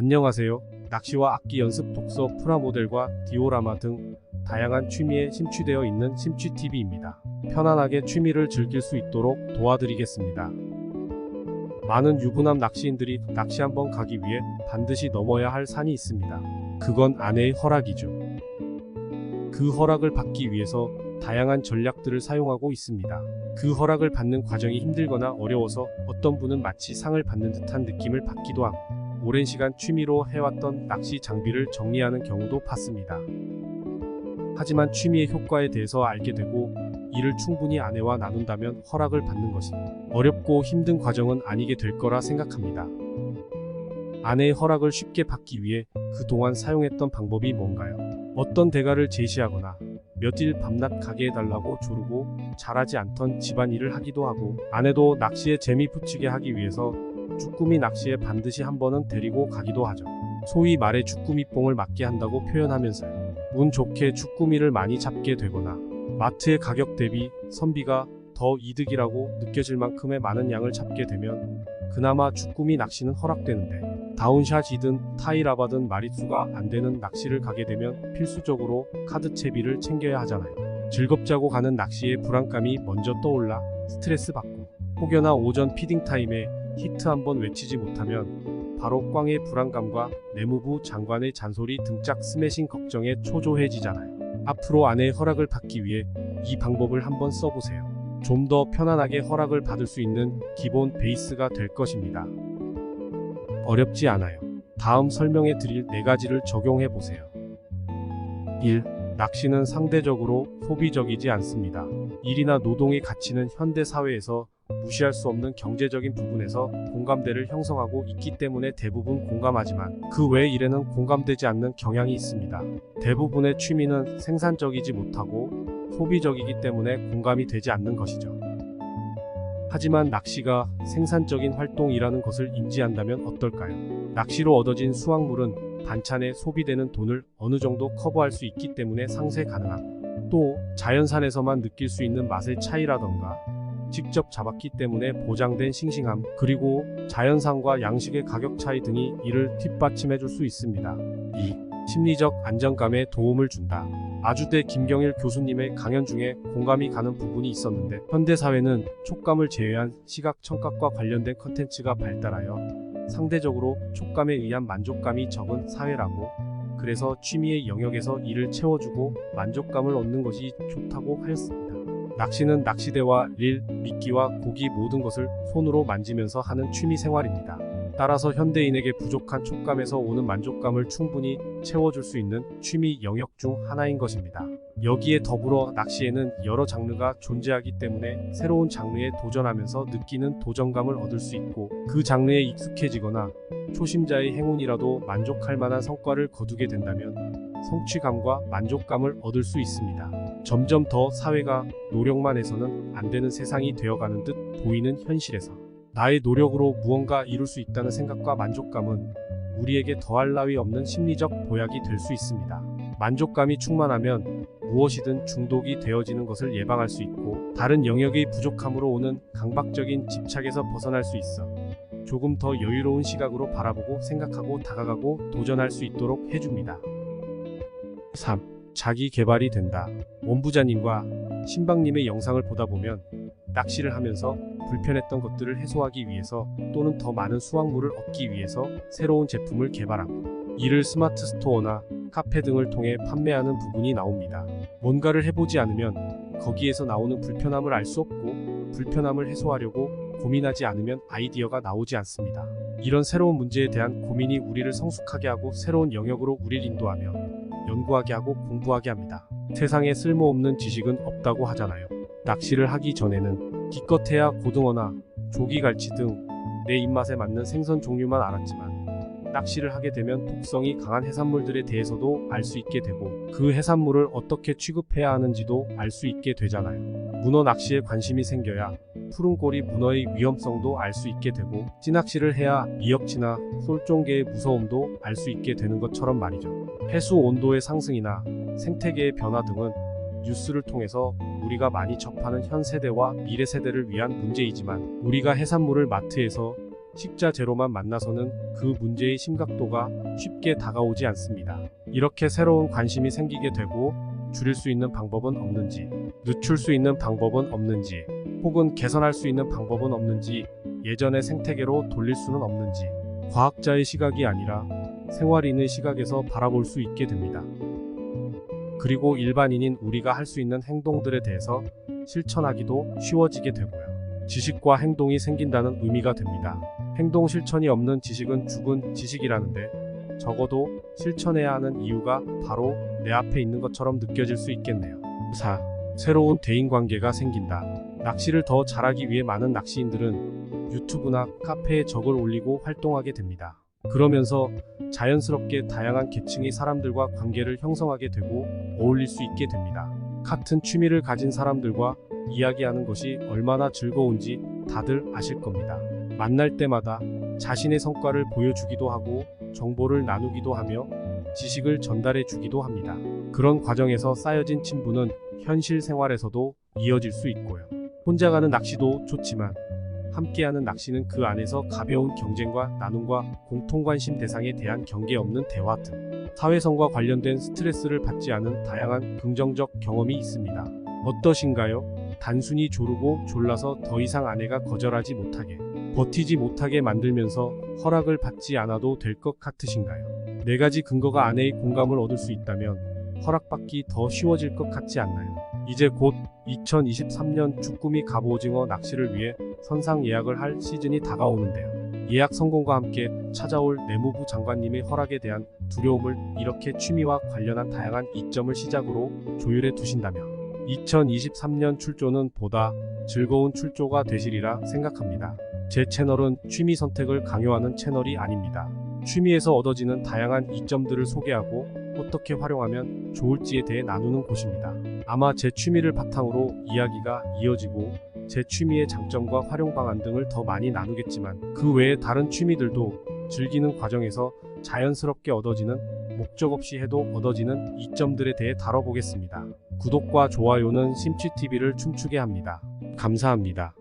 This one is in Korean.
안녕하세요. 낚시와 악기 연습 독서 프라모델과 디오라마 등 다양한 취미에 심취되어 있는 심취TV입니다. 편안하게 취미를 즐길 수 있도록 도와드리겠습니다. 많은 유부남 낚시인들이 낚시 한번 가기 위해 반드시 넘어야 할 산이 있습니다. 그건 아내의 허락이죠. 그 허락을 받기 위해서 다양한 전략들을 사용하고 있습니다. 그 허락을 받는 과정이 힘들거나 어려워서 어떤 분은 마치 상을 받는 듯한 느낌을 받기도 하고 오랜 시간 취미로 해왔던 낚시 장비를 정리하는 경우도 봤습니다. 하지만 취미의 효과에 대해서 알게 되고 이를 충분히 아내와 나눈다면 허락을 받는 것이 어렵고 힘든 과정은 아니게 될 거라 생각합니다. 아내의 허락을 쉽게 받기 위해 그동안 사용했던 방법이 뭔가요? 어떤 대가를 제시하거나 며칠 밤낮 가게 해달라고 조르고 잘하지 않던 집안일을 하기도 하고 아내도 낚시에 재미 붙이게 하기 위해서 쭈꾸미 낚시에 반드시 한 번은 데리고 가기도 하죠. 소위 말해 쭈꾸미뽕을 맞게 한다고 표현하면서요. 운 좋게 쭈꾸미를 많이 잡게 되거나 마트의 가격 대비 선비가 더 이득이라고 느껴질 만큼의 많은 양을 잡게 되면 그나마 쭈꾸미 낚시는 허락되는데 다운샷이든 타이라바든 마릿수가 안되는 낚시를 가게 되면 필수적으로 카드 채비를 챙겨야 하잖아요. 즐겁자고 가는 낚시의 불안감이 먼저 떠올라 스트레스 받고 혹여나 오전 피딩 타임에 히트 한번 외치지 못하면 바로 꽝의 불안감과 내무부 장관의 잔소리 등짝 스매싱 걱정에 초조해지잖아요. 앞으로 아내의 허락을 받기 위해 이 방법을 한번 써보세요. 좀 더 편안하게 허락을 받을 수 있는 기본 베이스가 될 것입니다. 어렵지 않아요. 다음 설명해 드릴 4가지를 적용해 보세요. 1. 낚시는 상대적으로 소비적이지 않습니다. 일이나 노동의 가치는 현대 사회에서 무시할 수 없는 경제적인 부분에서 공감대를 형성하고 있기 때문에 대부분 공감하지만 그 외 일에는 공감되지 않는 경향이 있습니다. 대부분의 취미는 생산적이지 못하고 소비적이기 때문에 공감이 되지 않는 것이죠. 하지만 낚시가 생산적인 활동이라는 것을 인지한다면 어떨까요? 낚시로 얻어진 수확물은 반찬에 소비되는 돈을 어느 정도 커버할 수 있기 때문에 상쇄 가능하고 또 자연산에서만 느낄 수 있는 맛의 차이라던가 직접 잡았기 때문에 보장된 싱싱함 그리고 자연산과 양식의 가격 차이 등이 이를 뒷받침해 줄 수 있습니다. 2. 심리적 안정감에 도움을 준다. 아주대 김경일 교수님의 강연 중에 공감이 가는 부분이 있었는데 현대사회는 촉감을 제외한 시각 청각과 관련된 컨텐츠가 발달하여 상대적으로 촉감에 의한 만족감이 적은 사회라고 그래서 취미의 영역에서 이를 채워주고 만족감을 얻는 것이 좋다고 하였습니다. 낚시는 낚시대와 릴, 미끼와 고기 모든 것을 손으로 만지면서 하는 취미 생활입니다. 따라서 현대인에게 부족한 촉감에서 오는 만족감을 충분히 채워줄 수 있는 취미 영역 중 하나인 것입니다. 여기에 더불어 낚시에는 여러 장르가 존재하기 때문에 새로운 장르에 도전하면서 느끼는 도전감을 얻을 수 있고 그 장르에 익숙해지거나 초심자의 행운이라도 만족할 만한 성과를 거두게 된다면 성취감과 만족감을 얻을 수 있습니다. 점점 더 사회가 노력만 해서는 안 되는 세상이 되어가는 듯 보이는 현실에서 나의 노력으로 무언가 이룰 수 있다는 생각과 만족감은 우리에게 더할 나위 없는 심리적 보약이 될 수 있습니다. 만족감이 충만하면 무엇이든 중독이 되어지는 것을 예방할 수 있고 다른 영역의 부족함으로 오는 강박적인 집착에서 벗어날 수 있어 조금 더 여유로운 시각으로 바라보고 생각하고 다가가고 도전할 수 있도록 해줍니다. 3. 자기 개발이 된다. 원부자님과 신방님의 영상을 보다 보면 낚시를 하면서 불편했던 것들을 해소하기 위해서 또는 더 많은 수확물을 얻기 위해서 새로운 제품을 개발하고 이를 스마트 스토어나 카페 등을 통해 판매하는 부분이 나옵니다. 뭔가를 해보지 않으면 거기에서 나오는 불편함을 알 수 없고 불편함을 해소하려고 고민하지 않으면 아이디어가 나오지 않습니다. 이런 새로운 문제에 대한 고민이 우리를 성숙하게 하고 새로운 영역으로 우리를 인도하며 연구하게 하고 공부하게 합니다. 세상에 쓸모없는 지식은 없다고 하잖아요. 낚시를 하기 전에는 기껏해야 고등어나 조기갈치 등 내 입맛에 맞는 생선 종류만 알았지만 낚시를 하게 되면 독성이 강한 해산물들에 대해서도 알 수 있게 되고 그 해산물을 어떻게 취급해야 하는지도 알 수 있게 되잖아요. 문어 낚시에 관심이 생겨야 푸른꼬리 문어의 위험성도 알 수 있게 되고 찌낚시를 해야 미역치나 쏠종개의 무서움도 알 수 있게 되는 것처럼 말이죠. 해수 온도의 상승이나 생태계의 변화 등은 뉴스를 통해서 우리가 많이 접하는 현 세대와 미래 세대를 위한 문제이지만 우리가 해산물을 마트에서 식자재로만 만나서는 그 문제의 심각도가 쉽게 다가오지 않습니다. 이렇게 새로운 관심이 생기게 되고 줄일 수 있는 방법은 없는지, 늦출 수 있는 방법은 없는지, 혹은 개선할 수 있는 방법은 없는지, 예전의 생태계로 돌릴 수는 없는지, 과학자의 시각이 아니라 생활인의 시각에서 바라볼 수 있게 됩니다. 그리고 일반인인 우리가 할 수 있는 행동들에 대해서 실천하기도 쉬워지게 되고요. 지식과 행동이 생긴다는 의미가 됩니다. 행동 실천이 없는 지식은 죽은 지식이라는데 적어도 실천해야 하는 이유가 바로 내 앞에 있는 것처럼 느껴질 수 있겠네요. 4. 새로운 대인관계가 생긴다. 낚시를 더 잘하기 위해 많은 낚시인들은 유튜브나 카페에 적을 올리고 활동하게 됩니다. 그러면서 자연스럽게 다양한 계층의 사람들과 관계를 형성하게 되고 어울릴 수 있게 됩니다. 같은 취미를 가진 사람들과 이야기하는 것이 얼마나 즐거운지 다들 아실 겁니다. 만날 때마다 자신의 성과를 보여주기도 하고 정보를 나누기도 하며 지식을 전달해 주기도 합니다. 그런 과정에서 쌓여진 친분은 현실 생활에서도 이어질 수 있고요. 혼자 가는 낚시도 좋지만 함께하는 낚시는 그 안에서 가벼운 경쟁과 나눔과 공통관심 대상에 대한 경계 없는 대화 등 사회성과 관련된 스트레스를 받지 않은 다양한 긍정적 경험이 있습니다. 어떠신가요? 단순히 조르고 졸라서 더 이상 아내가 거절하지 못하게, 버티지 못하게 만들면서 허락을 받지 않아도 될 것 같으신가요? 4가지 근거가 아내의 공감을 얻을 수 있다면 허락받기 더 쉬워질 것 같지 않나요? 이제 곧 2023년 주꾸미 갑오징어 낚시를 위해 선상 예약을 할 시즌이 다가오는데요. 예약 성공과 함께 찾아올 내무부 장관님의 허락에 대한 두려움을 이렇게 취미와 관련한 다양한 이점을 시작으로 조율해 두신다면 2023년 출조는 보다 즐거운 출조가 되시리라 생각합니다. 제 채널은 취미 선택을 강요하는 채널이 아닙니다. 취미에서 얻어지는 다양한 이점들을 소개하고 어떻게 활용하면 좋을지에 대해 나누는 곳입니다. 아마 제 취미를 바탕으로 이야기가 이어지고 제 취미의 장점과 활용 방안 등을 더 많이 나누겠지만 그 외에 다른 취미들도 즐기는 과정에서 자연스럽게 얻어지는, 목적 없이 해도 얻어지는 이점들에 대해 다뤄보겠습니다. 구독과 좋아요는 심취TV를 춤추게 합니다. 감사합니다.